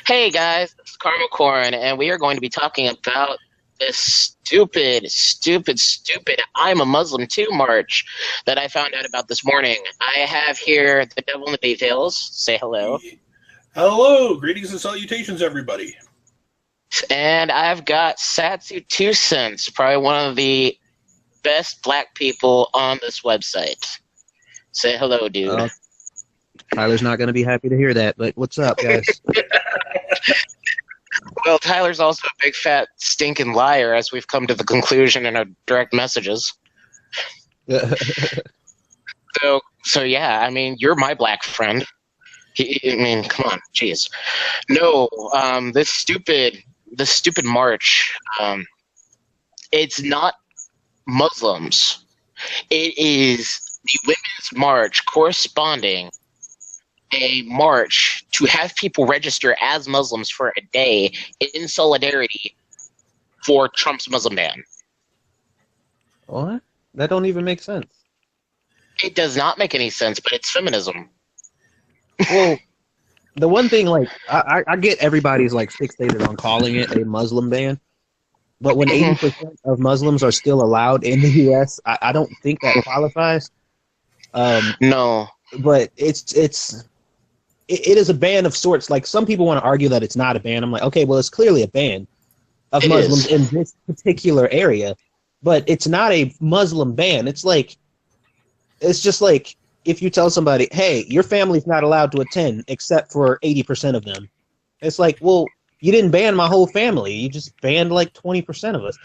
Hey guys, it's Caramel Corn, and we are going to be talking about this stupid I'm a Muslim too march that I found out about this morning. I have here the devil in the details. Say hello. Hello, greetings and salutations, everybody. And I've got Satsu2cents, probably one of the best black people on this website. Say hello, dude. Tyler's not going to be happy to hear that, but what's up, guys? Well, Tyler's also a big fat stinking liar, as we've come to the conclusion in our direct messages. So yeah, I mean, you're my black friend. I mean, come on, jeez. No, this stupid march. It's not Muslims. It is the Women's March corresponding a march to have people register as Muslims for a day in solidarity for Trump's Muslim ban. What? That don't even make sense. It does not make any sense, but it's feminism. Well, the one thing, like, I get everybody's, like, fixated on calling it a Muslim ban, but when 80% of Muslims are still allowed in the U.S., I don't think that qualifies. No. But it is a ban of sorts. Like, some people want to argue that it's not a ban. I'm like, okay, well, it's clearly a ban of Muslims in this particular area, but it's not a Muslim ban. It's just like if you tell somebody, hey, your family's not allowed to attend except for 80% of them. It's like, well, you didn't ban my whole family. You just banned like 20% of us.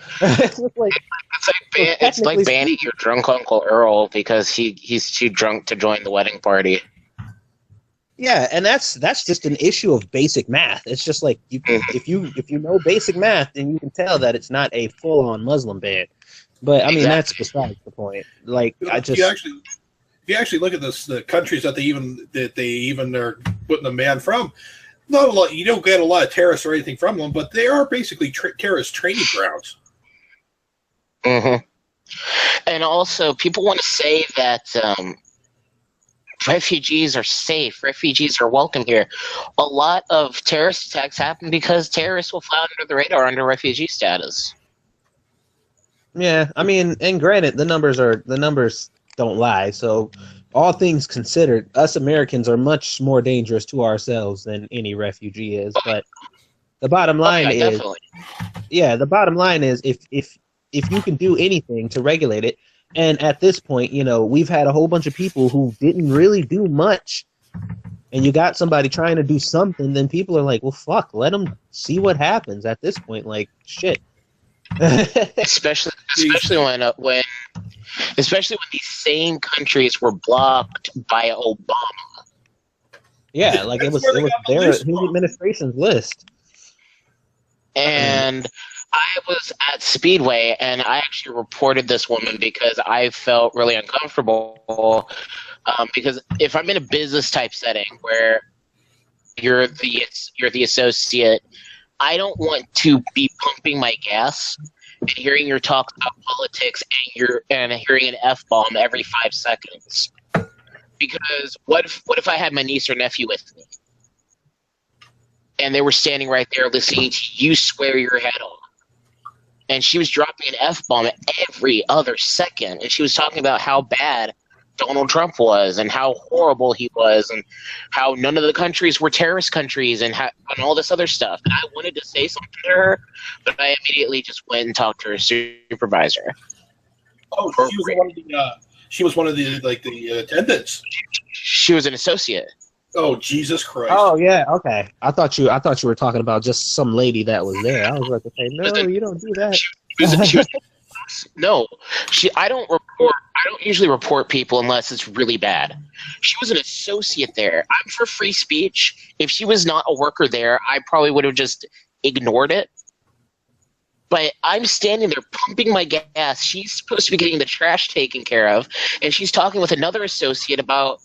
It's like banning your drunk Uncle Earl because he's too drunk to join the wedding party. Yeah, and that's just an issue of basic math. It's just like if you know basic math, then you can tell that it's not a full-on Muslim ban. But I mean, that's besides the point. Like, if you actually look at the countries that they even are putting the ban from, not a lot. You don't get a lot of terrorists or anything from them, but they are basically terrorist training grounds. Mm-hmm. And also, people want to say that refugees are safe. Refugees are welcome here. A lot of terrorist attacks happen because terrorists will fly under the radar under refugee status. Yeah, I mean, and granted, the numbers don't lie. So, all things considered, us Americans are much more dangerous to ourselves than any refugee is. But the bottom line is, the bottom line is, if you can do anything to regulate it. And at this point, you know, we've had a whole bunch of people who didn't really do much, and you got somebody trying to do something, then people are like, well, fuck, let them see what happens at this point. Like, shit. especially when these same countries were blocked by Obama. Yeah, like it was his administration's list. And I was at Speedway, and I actually reported this woman because I felt really uncomfortable. Because if I'm in a business type setting where you're the associate, I don't want to be pumping my gas and hearing your talk about politics and hearing an F-bomb every 5 seconds. Because what if I had my niece or nephew with me, and they were standing right there listening to you swear your head off? And she was dropping an F-bomb every other second. And she was talking about how bad Donald Trump was and how horrible he was and how none of the countries were terrorist countries and all this other stuff. And I wanted to say something to her, but I immediately just went and talked to her supervisor. Oh, she was one of the attendants. She was an associate. Oh, Jesus Christ! Oh yeah, okay. I thought you were talking about just some lady that was there. I was about to say, no, you don't do that. No, I don't usually report people unless it's really bad. She was an associate there. I'm for free speech. If she was not a worker there, I probably would have just ignored it. But I'm standing there pumping my gas. She's supposed to be getting the trash taken care of, and she's talking with another associate about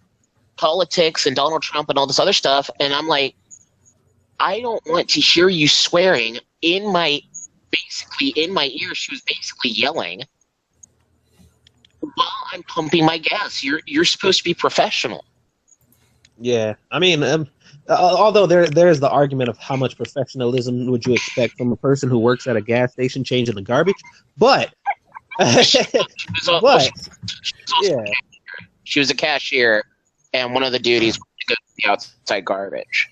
politics and Donald Trump and all this other stuff. And I'm like, I don't want to hear you swearing in my ear. She was basically yelling while I'm pumping my gas. You're supposed to be professional. Yeah, I mean, although there's the argument of how much professionalism would you expect from a person who works at a gas station changing the garbage, but but yeah, she was a cashier, and one of the duties was to go to the outside garbage.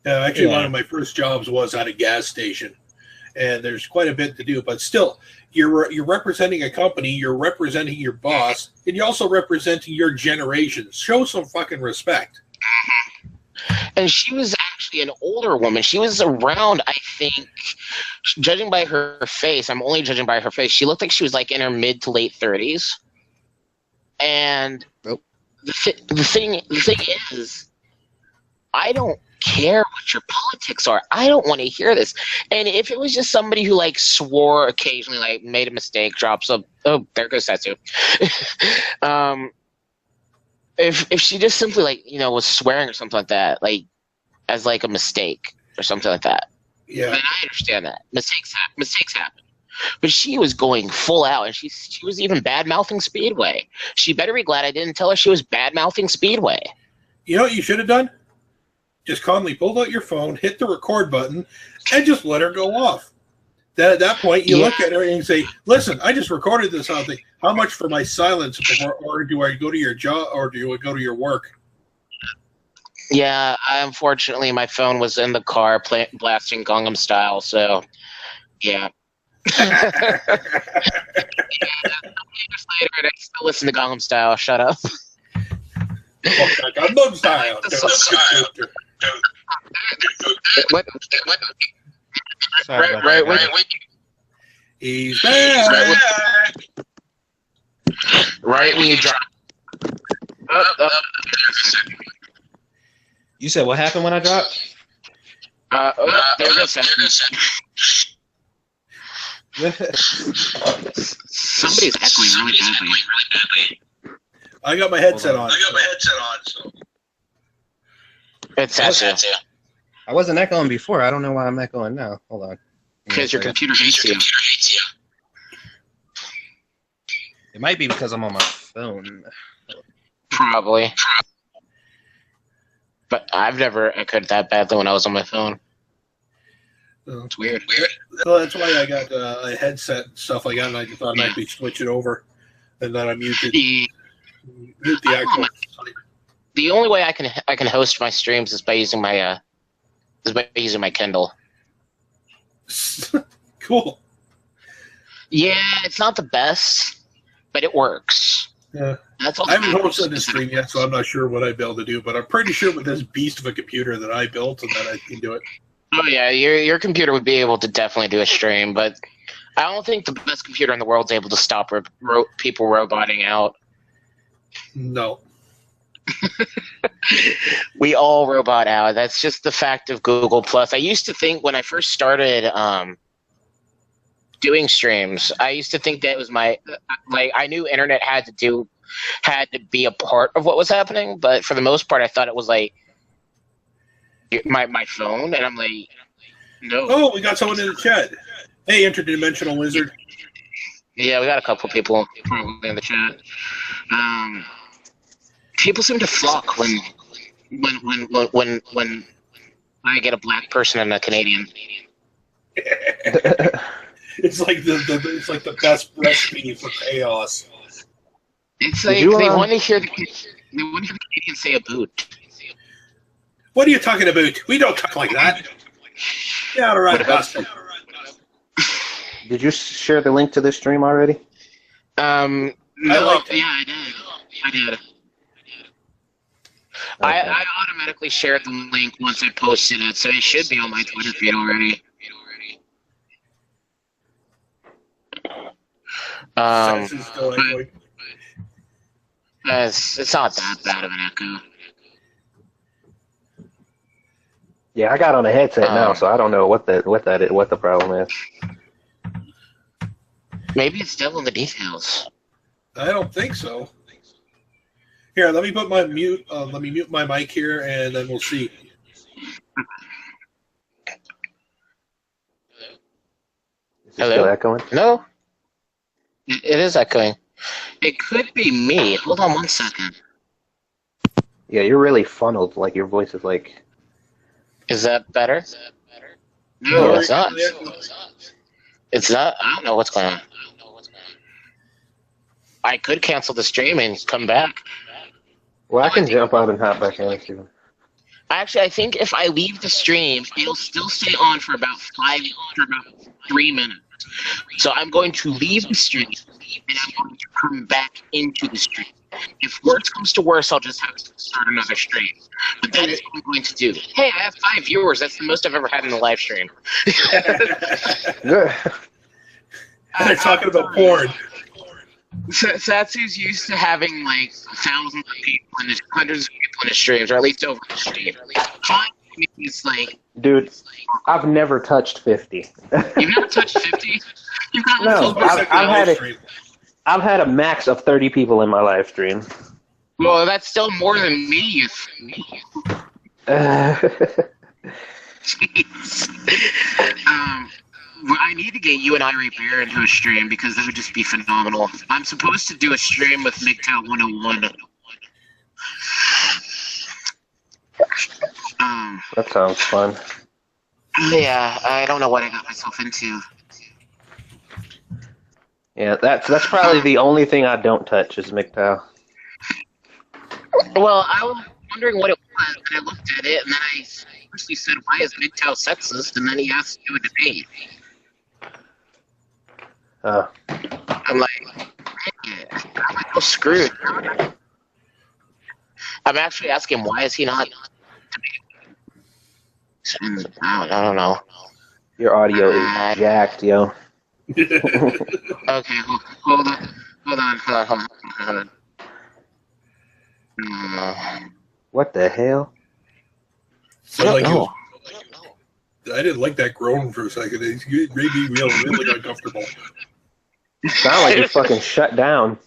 Actually, Yeah. one of my first jobs was at a gas station, and there's quite a bit to do. But still, you're representing a company, you're representing your boss, and you're also representing your generation. Show some fucking respect. And she was actually an older woman. She was around, I think, judging by her face, I'm only judging by her face, she looked like she was like in her mid to late 30s. And the thing is, I don't care what your politics are. I don't want to hear this. And if it was just somebody who like swore occasionally, like made a mistake, drops a there goes Satsu. If she just simply like was swearing or something like that, like as like a mistake or something like that, Yeah, then I understand that mistakes happen. But she was going full out, and she was even bad mouthing Speedway. She better be glad I didn't tell her she was bad mouthing Speedway. you know what you should have done? Just calmly pulled out your phone, hit the record button, and just let her go off. At that point, you look at her and you say, "Listen, I just recorded this whole thing. How much for my silence before, or do I go to your job, or do I go to your work?" Yeah, unfortunately, my phone was in the car blasting Gangnam Style, so yeah. Years later, and I still listen to Gangnam Style. Shut up. Gangnam Style. What? sorry about Right. that. Wait. He's back. Right when you drop. You said what happened when I dropped? There goes Satsu. Somebody's echoing really badly. I got my headset on. So. It's Satsu. I wasn't echoing before. I don't know why I'm echoing now. Hold on. Because your computer hates you. It might be because I'm on my phone. Probably. But I've never echoed that badly when I was on my phone. It's weird. So that's why I got a headset and stuff like that, and I thought I might be switch it over, and then I muted the actual. The only way I can host my streams is by using my Kindle. Cool. Yeah, it's not the best, but it works. Yeah. That's all. I haven't hosted the stream yet, so I'm not sure what I'd be able to do, but I'm pretty sure with this beast of a computer that I built, and that I can do it. Oh yeah, your computer would be able to definitely do a stream, but I don't think the best computer in the world is able to stop people roboting out. No. We all robot out. That's just the fact of Google Plus. I used to think when I first started doing streams, I used to think that was I knew internet had to be a part of what was happening, but for the most part, I thought it was like my phone, and I'm like, no. Oh, we got someone in the chat. Hey, interdimensional lizard. Yeah, we got a couple people probably in the chat. People seem to flock when I get a black person and a Canadian. It's like the best recipe for chaos. It's like they want to hear the Canadian say a boot. What are you talking about? We don't talk like that. Yeah, all right. Did you share the link to this stream already? No, I did. Okay. I automatically shared the link once I posted it, so it should be on my Twitter feed already. It's not that bad of an echo. Yeah, I got on a headset now, so I don't know what the problem is. Maybe it's devil in the details. I don't think so. Here, let me put my mute. Let me mute my mic here, and then we'll see. Hello? Still echoing? No, it is echoing. It could be me. Hold on 1 second. Yeah, you're really funneled. Like your voice is like. Is that better? No, No, it's not. It's not. I don't know what's going on. I could cancel the stream and come back. Well, I can jump out and hop back in if you. Actually, I think if I leave the stream, it'll still stay on for about 3 minutes. So I'm going to leave the stream, and I'm going to come back into the stream. If worse comes to worse, I'll just have to start another stream. But that is what I'm going to do. Hey, I have 5 viewers. That's the most I've ever had in a live stream. Good. They're talking about porn. Satsu's used to having like thousands of people and hundreds of people in his streams, or at least over the stream. It's like, Dude, I've never touched 50. you've never touched 50? You've got No, I've had a max of 30 people in my live stream. Well, that's still more than me. I need to get you and Irie Bear into a stream because that would just be phenomenal. I'm supposed to do a stream with MGTOW 101. That sounds fun. Yeah, I don't know what I got myself into. Yeah, that's probably the only thing I don't touch is MGTOW. Well, I was wondering what it was, and I looked at it, and then I firstly said, why is MGTOW sexist? And then he asked to do a debate. I'm like, I'm screwed. I'm actually asking, why is he not debating? I don't know. Your audio is jacked, yo. Okay, hold on. What the hell? So like I didn't like that groan for a second. It made me really uncomfortable. Sound like you're fucking shut down.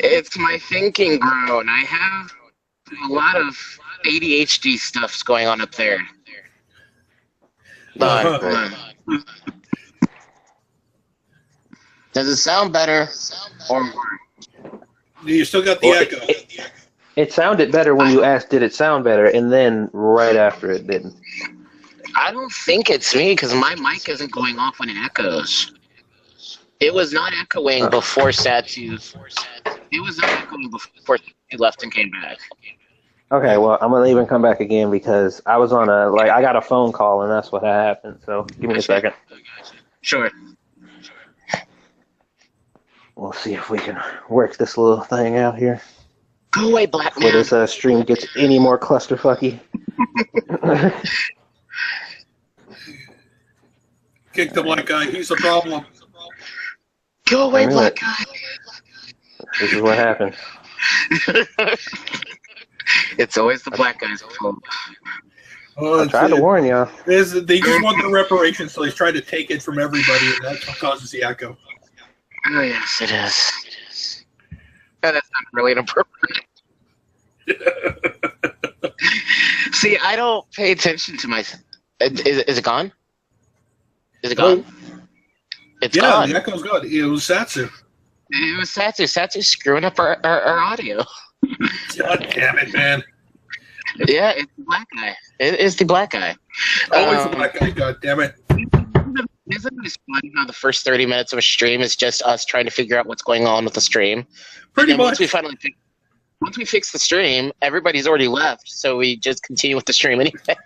It's my thinking groan. I have a lot of ADHD stuffs going on up there. Hold on. Does it sound better or worse? You still got the echo. It sounded better when you asked, did it sound better? And then right after it didn't. I don't think it's me because my mic isn't going off when it echoes. It was not echoing before Satsu. It was not echoing before he left and came back. Okay, well, I'm going to leave and come back again because I was on I got a phone call and that's what happened. So give me a second. Sure. We'll see if we can work this little thing out here. Go away, black man. Before this stream gets any more clusterfucky. Kick the black guy. He's a problem. Go away, black guy. This is what happens. It's always the black guy's fault. I tried to warn y'all. They just want the reparations, so he's trying to take it from everybody, and that's what causes the echo. Oh, yes, it is. Oh, that's not really inappropriate. See, I don't pay attention to my... Is it gone? Is it gone? It's gone. Yeah, the echo's gone. It was Satsu. It was Satsu. Satsu's screwing up our audio. God damn it, man. Yeah, it's the black guy. It is the black guy. Always the black guy, god damn it. Isn't it funny how the first 30 minutes of a stream is just us trying to figure out what's going on with the stream? Pretty much. Once we fix the stream, everybody's already left, so we just continue with the stream anyway.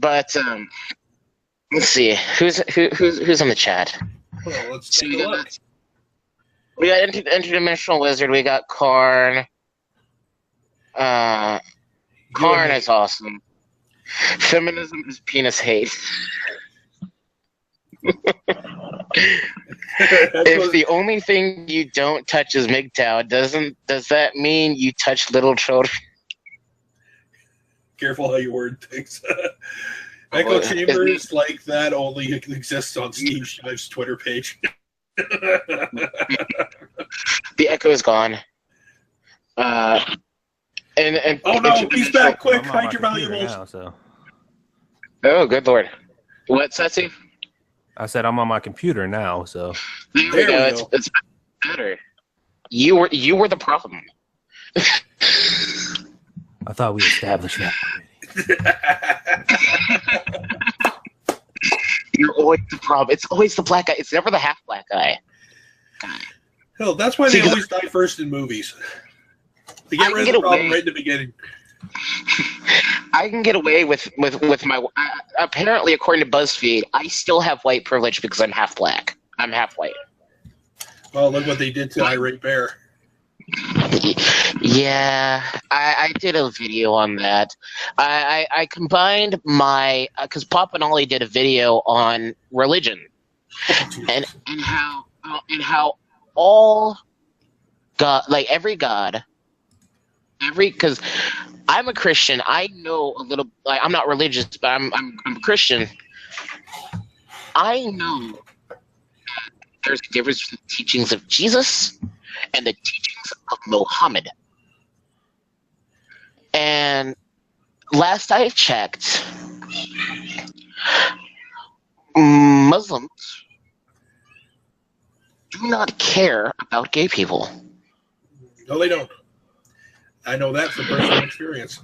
Let's see who's on the chat. Well, let's So take a look. we got Interdimensional Wizard. We got Karn. Karn is awesome. Feminism is penis hate. If the only thing you don't touch is MGTOW, does that mean you touch little children? Careful how you word things. Echo chambers like that only exists on Steve Shive's Twitter page. The echo is gone. And oh no, he's back! Quick, hide your valuables. Now, so. Oh, good lord! What, Satsu? I said I'm on my computer now, so. There we go. It's better. You were the problem. I thought we established that already. You're always the problem. It's always the black guy. It's never the half black guy. Hell, that's why they always die first in movies. They get rid of the problem right in the beginning. I can get away with my. Apparently, according to BuzzFeed, I still have white privilege because I'm half black. I'm half white. Well, look what they did to Irate Bear. Yeah, I did a video on that. I combined my because Pop and Ollie did a video on religion and how all God, like every God, because I'm a Christian. I know a little. Like I'm not religious, but I'm a Christian. I know there's a difference between the teachings of Jesus and the teachings of Muhammad. And last I checked, Muslims do not care about gay people. No, they don't. I know that from personal experience.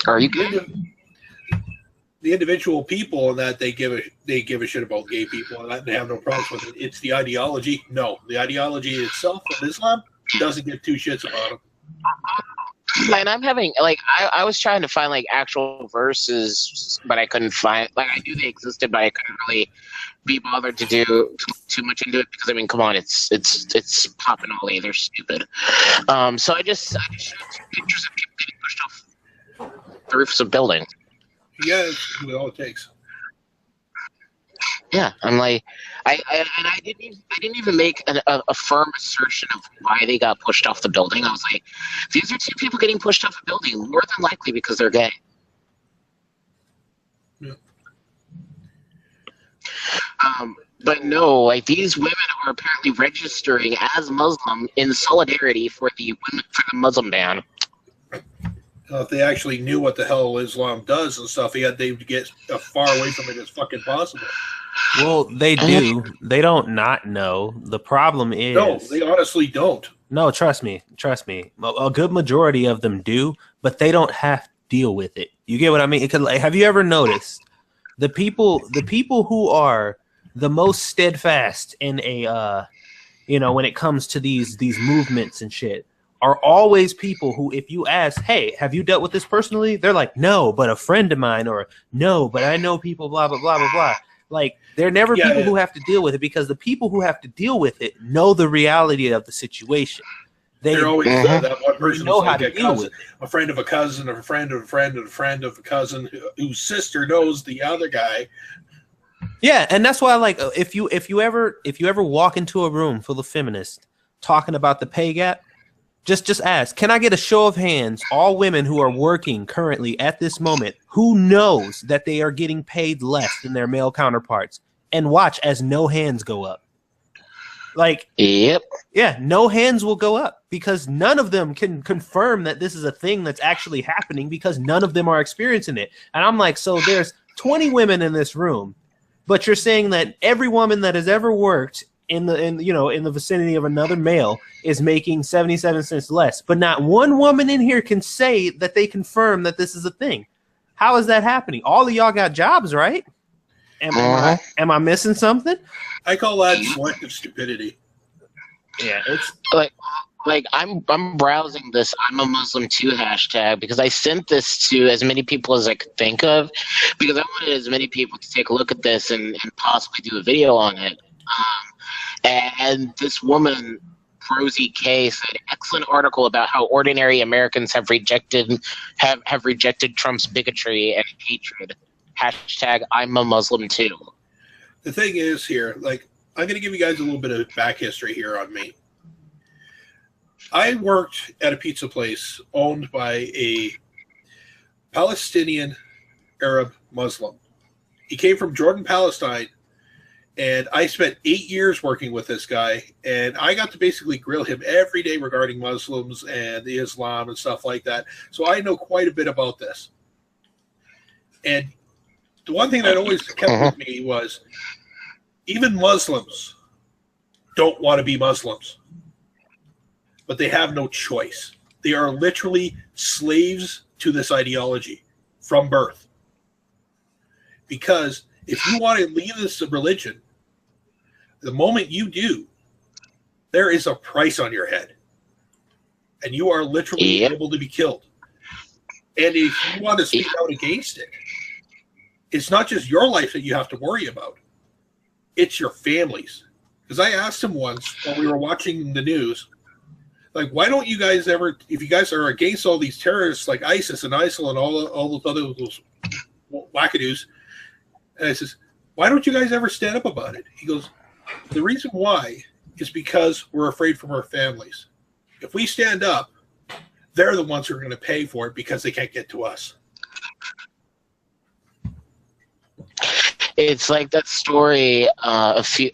Are you good? The individual people and that they give a shit about gay people and that they have no problems with it. It's the ideology. No, the ideology itself of Islam doesn't give two shits about it. And I'm having like I was trying to find like actual verses, but I couldn't find. Like I knew they existed, but I couldn't really be bothered to do too much into it because I mean, come on, it's Pop and Ollie, they're stupid. So I just showed some pictures of people getting pushed off the roofs of buildings. Yeah, that's all it takes. Yeah, I'm like, I didn't even make a firm assertion of why they got pushed off the building. I was like, these are two people getting pushed off a building, more than likely because they're gay. Yeah. But no, like these women are apparently registering as Muslim in solidarity for the Muslim ban. If they actually knew what the hell Islam does and stuff, they'd get as far away from it as fucking possible. Well, they do. They don't not know. The problem is... No, they honestly don't. No, trust me. Trust me. A good majority of them do, but they don't have to deal with it. You get what I mean? Because, like, have you ever noticed the people who are the most steadfast in a, when it comes to these movements and shit, are always people who, if you ask, hey, have you dealt with this personally? They're like, no, but a friend of mine, or no, but I know people, blah, blah, blah, blah, blah. Like, they're never people who have to deal with it because the people who have to deal with it know the reality of the situation. They're always that one person know like how to deal with it. A friend of a cousin, or a friend of a friend of a friend of a cousin whose sister knows the other guy. Yeah, and that's why, like, if you ever walk into a room full of feminists talking about the pay gap, just ask, can I get a show of hands, all women who are working currently at this moment, who knows that they are getting paid less than their male counterparts, and watch as no hands go up. Like, yep. Yeah, no hands will go up because none of them can confirm that this is a thing that's actually happening because none of them are experiencing it. And I'm like, so there's 20 women in this room, but you're saying that every woman that has ever worked in the vicinity of another male is making 77 cents less, but not one woman in here can say that they confirm that this is a thing. How is that happening? All of y'all got jobs, right? Am I missing something? I call that selective stupidity. Yeah, it's like I'm browsing this I'm a Muslim too hashtag because I sent this to as many people as I could think of because I wanted as many people to take a look at this and possibly do a video on it. And this woman, Rosie K, said, excellent article about how ordinary Americans have rejected Trump's bigotry and hatred. Hashtag I'm a Muslim too. The thing is here, like, I'm going to give you guys a little bit of back history here on me. I worked at a pizza place owned by a Palestinian Arab Muslim. He came from Jordan, Palestine. And I spent 8 years working with this guy, and I got to basically grill him every day regarding Muslims and Islam and stuff like that. So I know quite a bit about this. And the one thing that always kept with me was even Muslims don't want to be Muslims. But they have no choice. They are literally slaves to this ideology from birth. Because if you want to leave this religion, the moment you do, there is a price on your head. And you are literally able to be killed. And if you want to speak out against it, it's not just your life that you have to worry about. It's your families. Because I asked him once while we were watching the news, like, why don't you guys ever, if you guys are against all these terrorists like ISIS and ISIL and all those other those wackadoos, and I says, why don't you guys ever stand up about it? He goes, the reason why is because we're afraid from our families. If we stand up, they're the ones who are going to pay for it because they can't get to us. It's like that story a few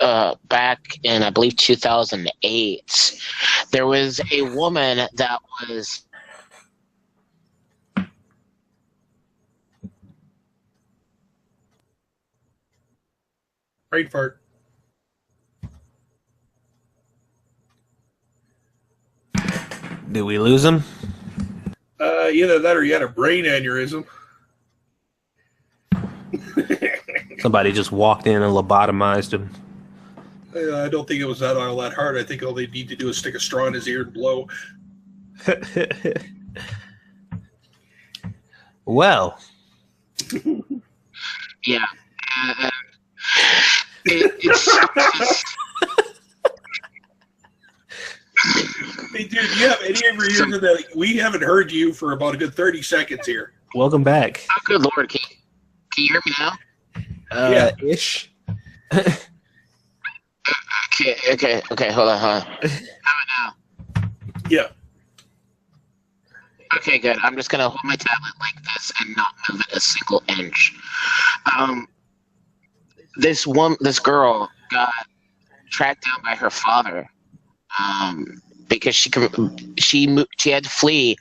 back in, I believe, 2008. There was a woman that was brain fart. Did we lose him? Either that or you had a brain aneurysm. Somebody just walked in and lobotomized him. I don't think it was all that hard. I think all they need to do is stick a straw in his ear and blow. Well. Yeah. It's Hey, dude, you have any of your ears that we haven't heard you for about a good 30 seconds here. Welcome back. oh, good Lord. Can you hear me now? Yeah. Ish. Okay, hold on. How about now? Yeah. Okay, good. I'm just gonna hold my tablet like this and not move it a single inch. This girl got tracked down by her father, because she had to flee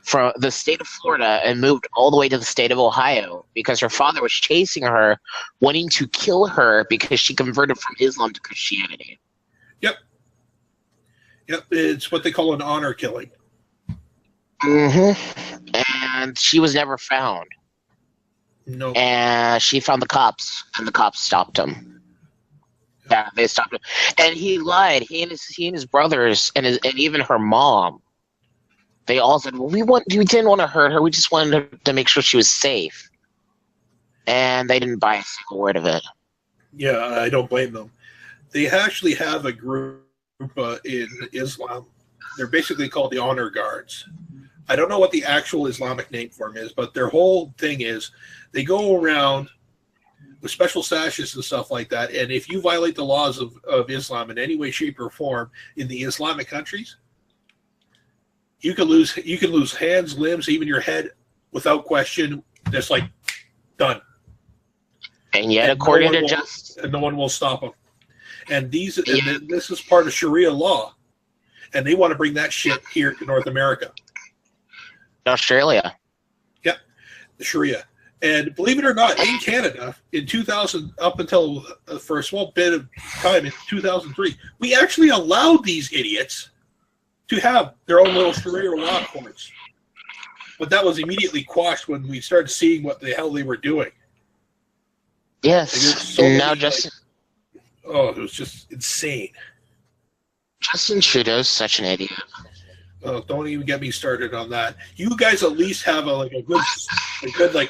from the state of Florida and moved all the way to the state of Ohio because her father was chasing her, wanting to kill her because she converted from Islam to Christianity. Yep. It's what they call an honor killing. And she was never found. No. And she found the cops, and the cops stopped him. Yeah, they stopped him, and he lied. He and his brothers, and even her mom. They all said, "Well, we didn't want to hurt her. We just wanted to make sure she was safe." And they didn't buy a single word of it. Yeah, I don't blame them. They actually have a group in Islam. They're basically called the Honor Guards. I don't know what the actual Islamic name for them is, but their whole thing is they go around with special sashes and stuff like that, and if you violate the laws of Islam in any way, shape, or form in the Islamic countries, you can lose hands, limbs, even your head without question. Just like done. And yet, according to justice, and no one will stop them. And this is part of Sharia law, and they want to bring that shit here to North America. Australia. Yep, the Sharia. And believe it or not, in Canada, in 2000, up until for a small bit of time in 2003, we actually allowed these idiots to have their own little Sharia law courts. But that was immediately quashed when we started seeing what the hell they were doing. Yes. And now Justin. Oh, it was just insane. Justin Trudeau's such an idiot. Oh, don't even get me started on that. You guys at least have a good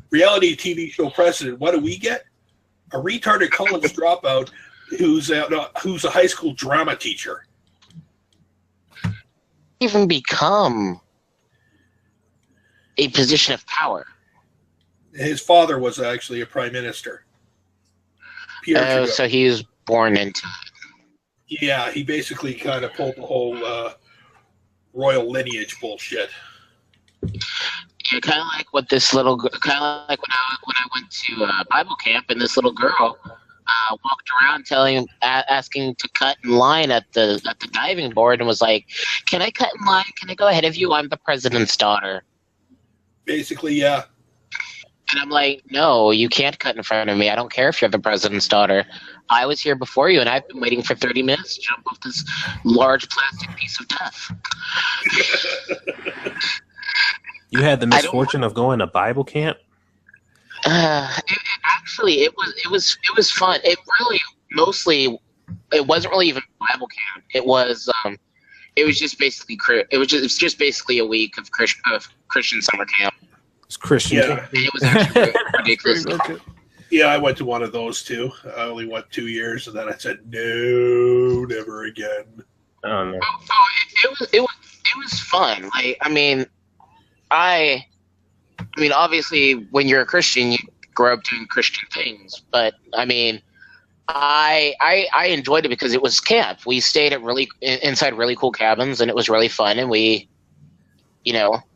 reality TV show precedent. What do we get? A retarded college dropout who's a high school drama teacher. Even become a position of power. His father was actually a prime minister. Pierre Trudeau. So he was born into it. Yeah, he basically kind of pulled the whole royal lineage bullshit. Yeah, kind of like what this little, kind of like when I went to Bible camp, and this little girl walked around asking to cut in line at the diving board, and was like, "Can I cut in line? Can I go ahead of you? I'm the president's daughter." Basically, yeah. And I'm like, no, you can't cut in front of me. I don't care if you're the president's daughter. I was here before you, and I've been waiting for 30 minutes to jump off this large plastic piece of death. You had the misfortune of going to Bible camp? Actually, it was fun. It really mostly, it wasn't really even Bible camp. It was just basically it's just basically a week of Christian summer camp. It's Christian. Yeah. camp. It was actually ridiculous. Yeah, I went to one of those too. I only went 2 years, and then I said no, never again. Oh no. It was fun. Like, I mean, obviously, when you're a Christian, you grow up doing Christian things. But I mean, I enjoyed it because it was camp. We stayed at inside really cool cabins, and it was really fun. And we,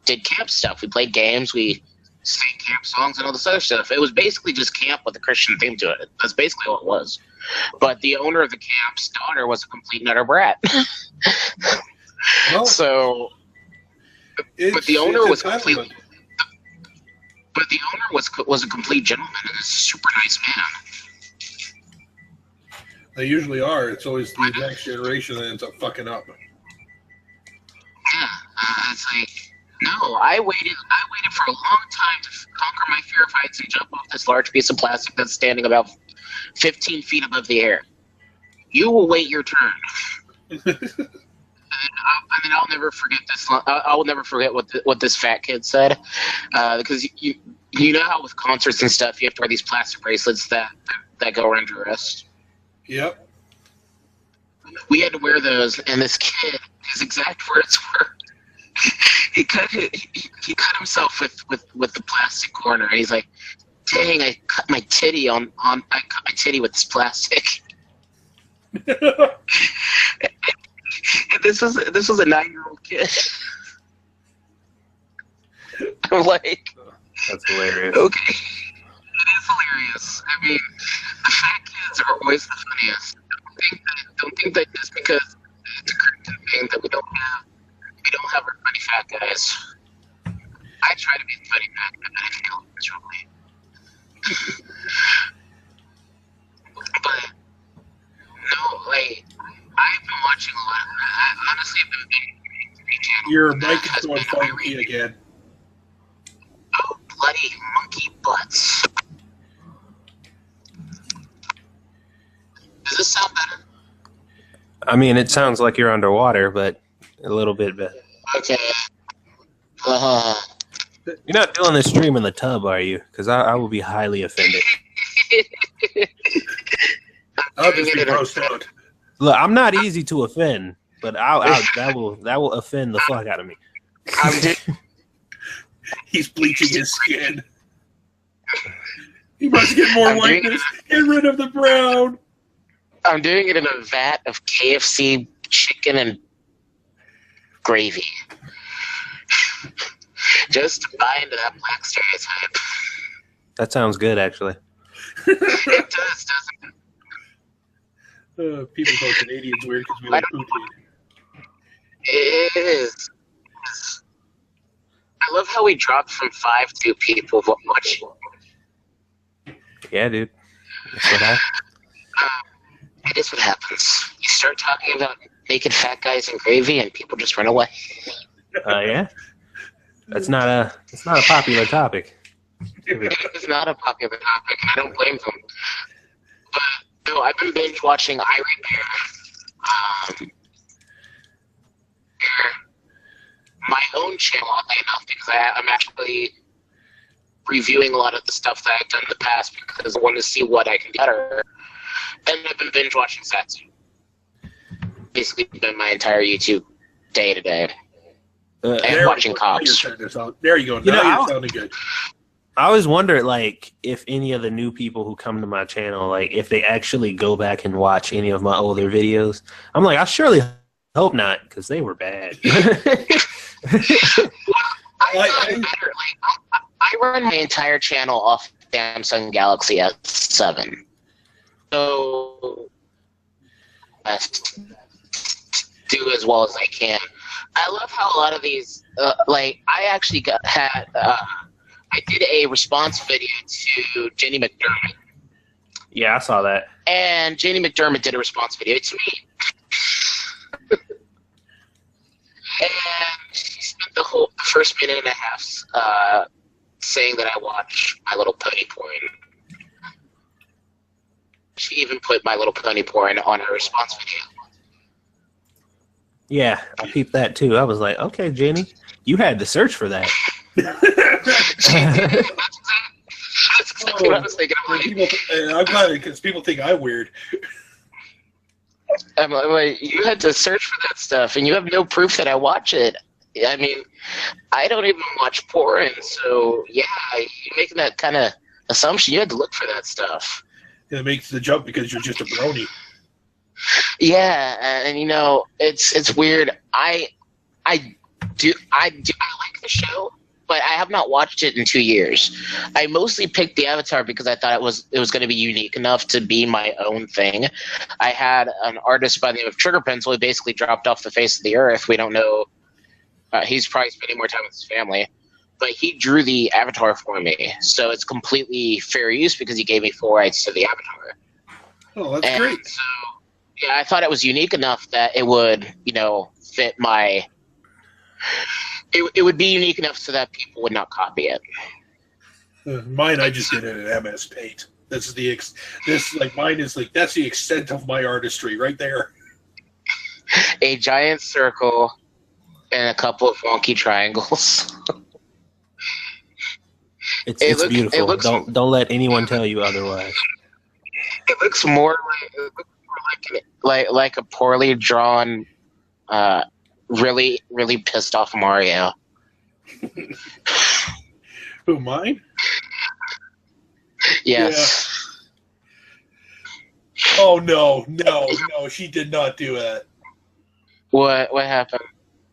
did camp stuff. We played games. We sang camp songs and all this other stuff. It was basically just camp with a Christian theme to it. That's basically what it was. But the owner of the camp's daughter was a complete nutter brat. Well, So, but the owner was completely. completely. But the owner was a complete gentleman and a super nice man. They usually are. It's always the next generation that ends up fucking up. Yeah, it's like, no, I waited for a long time to conquer my fear of heights and jump off this large piece of plastic that's standing about 15 feet above the air. You will wait your turn. And then I'll never forget this. I will never forget what this fat kid said, because you know how with concerts and stuff you have to wear these plastic bracelets that go around your wrist. Yep. We had to wear those, and this kid, his exact words were, he cut himself with the plastic corner. And he's like, "Dang, I cut my titty with this plastic." This was a 9-year-old kid. I'm like, That's hilarious. okay, it is hilarious. I mean, the fat kids are always the funniest. Don't think that just because it's a Christian thing that we don't have our funny fat guys. I try to be a funny fat guy, but I feel miserably. But no, like, I've been watching a lot of. Honestly, I've been Your mic is going funky again. Oh, bloody monkey butts! Does this sound better? I mean, it sounds like you're underwater, but a little bit better. Okay. You're not doing this stream in the tub, are you? Because I will be highly offended. I'll just be grossed out. Look, I'm not easy to offend, but that will offend the fuck out of me. He's bleaching his skin. He must get more whiteness. Get rid of the brown. I'm doing it in a vat of KFC chicken and gravy. Just to buy into that black stereotype. That sounds good, actually. It does, doesn't it? People call Canadians weird because we like poutine. It is. I love how we dropped from 5 to people watching. Yeah, dude. That's what happened. It is what happens. You start talking about naked fat guys and gravy, and people just run away. Yeah. That's not a popular topic. It's not a popular topic, and I don't blame them. But no, I've been binge watching my own channel, oddly enough, because I'm actually reviewing a lot of the stuff that I've done in the past because I want to see what I can do better. And I've been binge watching Satsu. Basically, been my entire YouTube day to day. And watching cops. There you go. Now you're sounding good. I always wonder, like, if any of the new people who come to my channel, like, if they actually go back and watch any of my older videos. I'm like, I surely hope not, because they were bad. I run my entire channel off Samsung Galaxy S7. So, best do as well as I can. I love how a lot of these, I actually had I did a response video to Jenny McDermott, Yeah, I saw that. and Jenny McDermott did a response video to me. And she spent the first minute and a half saying that I watch My Little Pony porn. She even put My Little Pony porn on her response video. Yeah, I peeped that too. I was like, okay, Jenny, you had to search for that. That's exactly what I was thinking. I'm glad because people think I'm weird. I'm like, you had to search for that stuff, and you have no proof that I watch it. I mean, I don't even watch porn, so yeah, you're making that kind of assumption. You had to look for that stuff. It makes the jump because you're just a brony. Yeah, and you know, it's weird. I like the show, but I have not watched it in 2 years. I mostly picked the Avatar because I thought it was going to be unique enough to be my own thing. I had an artist by the name of Trigger Pencil who basically dropped off the face of the earth. We don't know. He's probably spending more time with his family, but he drew the Avatar for me, so it's completely fair use because he gave me full rights to the Avatar. Oh, that's great. So, yeah, I thought it was unique enough that it would, you know, fit my. It would be unique enough so that people would not copy it. Mine, I just did it in MS Paint. That's mine is like that's the extent of my artistry right there. A giant circle and a couple of wonky triangles. It's beautiful. Don't let anyone tell you otherwise. It looks more like a poorly drawn, really, really pissed off Mario. Who, mine? Yes. Yeah. Oh no, she did not do that. What happened?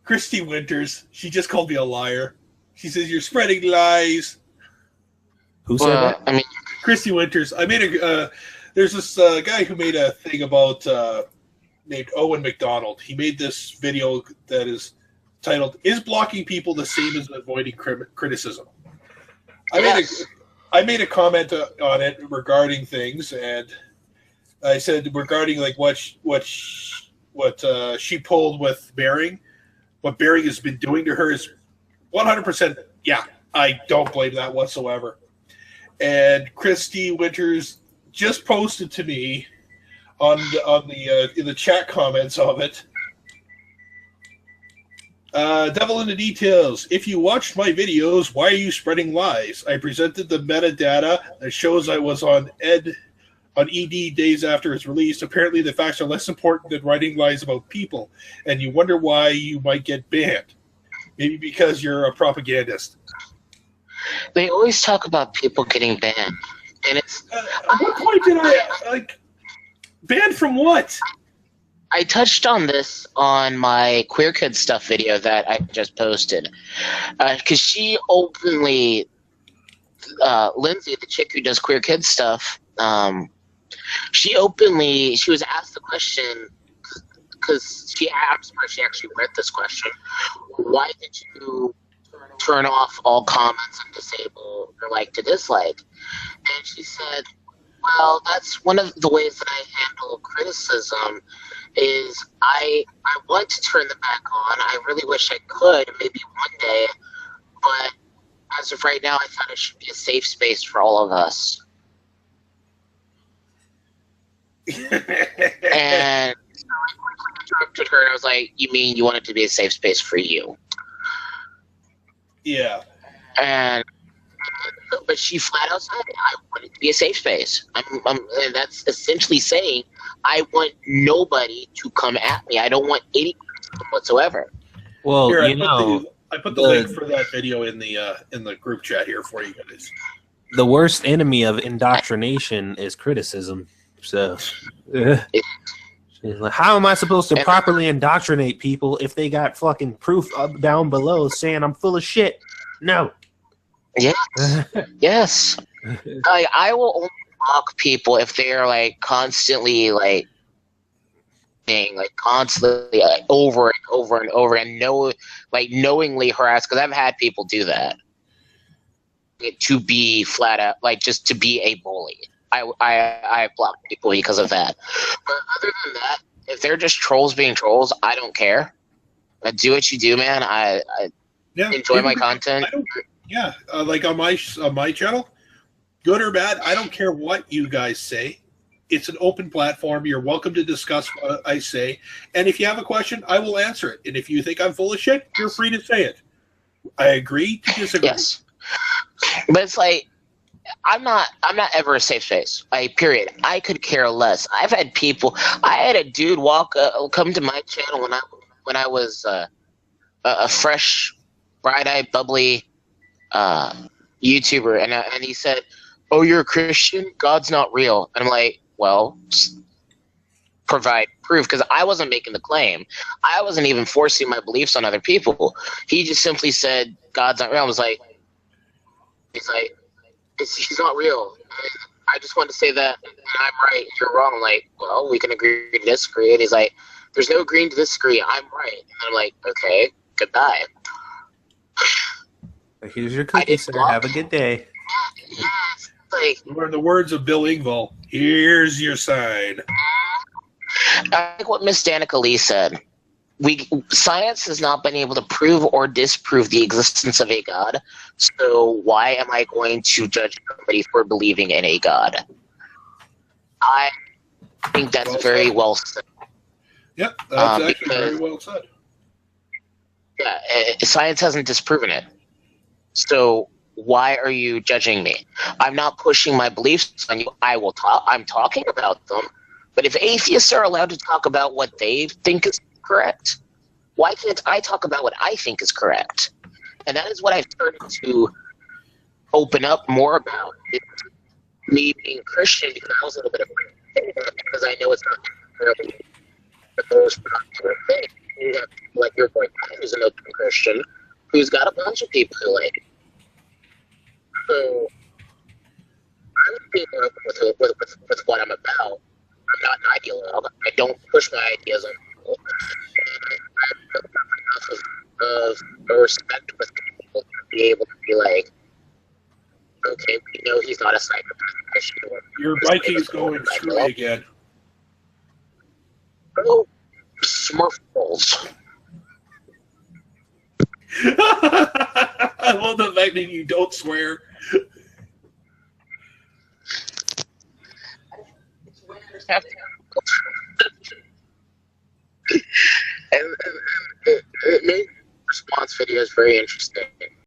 Christy Winters, she just called me a liar. She says you're spreading lies. Who said that? I mean, Christy Winters. I made a. There's this guy who made a thing about named Owen McDonald. He made this video that is titled "Is blocking people the same as avoiding criticism?" I made a comment on it regarding things, and I said regarding like what she pulled with Bering, what Bering has been doing to her is 100%. Yeah, I don't blame that whatsoever. And Christy Winters just posted to me on the in the chat comments of it. Devil in the details. If you watched my videos, why are you spreading lies? I presented the metadata that shows I was on ED days after its release. Apparently, the facts are less important than writing lies about people, and you wonder why you might get banned. Maybe because you're a propagandist. they always talk about people getting banned, and it's. At what point did I banned from what? I touched on this on my Queer Kid Stuff video that I just posted, because she openly, Lindsay, the chick who does Queer Kid Stuff, she was asked the question, because I'm surprised she actually read this question, why did you turn off all comments and disable your like to dislike? And she said, well, that's one of the ways that I handle criticism is I want to turn them back on. I really wish I could, maybe one day, but as of right now, I thought it should be a safe space for all of us. And I interrupted her, and I was like, you mean you want it to be a safe space for you? Yeah. But she flat out said, I want it to be a safe space. And that's essentially saying, I want nobody to come at me. I don't want any criticism whatsoever. Well, Here, I put the link for that video in the group chat here for you guys. The worst enemy of indoctrination is criticism. So, she's like, how am I supposed to properly indoctrinate people if they got fucking proof up down below saying I'm full of shit? No. Yeah. Yes. I will only mock people if they're like constantly like being like constantly like, over and over and over and knowingly harassed, because I've had people do that. it to be flat out, like just to be a bully. I block people because of that. But other than that, if they're just trolls being trolls, I don't care. Do what you do, man. I enjoy my content. Like on my channel, good or bad, I don't care what you guys say. It's an open platform. You're welcome to discuss what I say. And if you have a question, I will answer it. And if you think I'm full of shit, you're free to say it. I agree to disagree. Yes. But it's like, I'm not ever a safe space. Period. I could care less. I've had people. I had a dude come to my channel when I was a fresh, bright-eyed, bubbly YouTuber, and he said, "Oh, you're a Christian? God's not real." And I'm like, well, provide proof, because I wasn't making the claim. I wasn't even forcing my beliefs on other people. He just simply said, "God's not real." I was like, he's not real. I just want to say that I'm right, you're wrong. I'm like, well, we can agree to disagree. And he's like, there's no agreeing to disagree. I'm right. And I'm like, okay, goodbye. Here's your cookie, sir. Have a good day. Like, in the words of Bill Engvall, here's your sign. I like what Miss Danica Lee said. Science has not been able to prove or disprove the existence of a God, so why am I going to judge somebody for believing in a God? I think that's very well said. Yep, that's actually very well said. Yeah, science hasn't disproven it. So why are you judging me? I'm not pushing my beliefs on you. I'm talking about them. But if atheists are allowed to talk about what they think is correct, why can't I talk about what I think is correct? And that is what I've started to open up more about. It's me being Christian, because I was a little bit afraid, because I know it's not necessarily the most popular thing. You have people like your boy, who's an open Christian, who's got a bunch of people who like. So I would be more open with what I'm about. I'm not an ideologue. I don't push my ideas on people. And I've built up enough of a respect with people to be able to be like, okay, we know he's not a psychopath. Your Vikings going through again. Oh, Smurf balls. I love the fact that you don't swear. and it made response videos very interesting.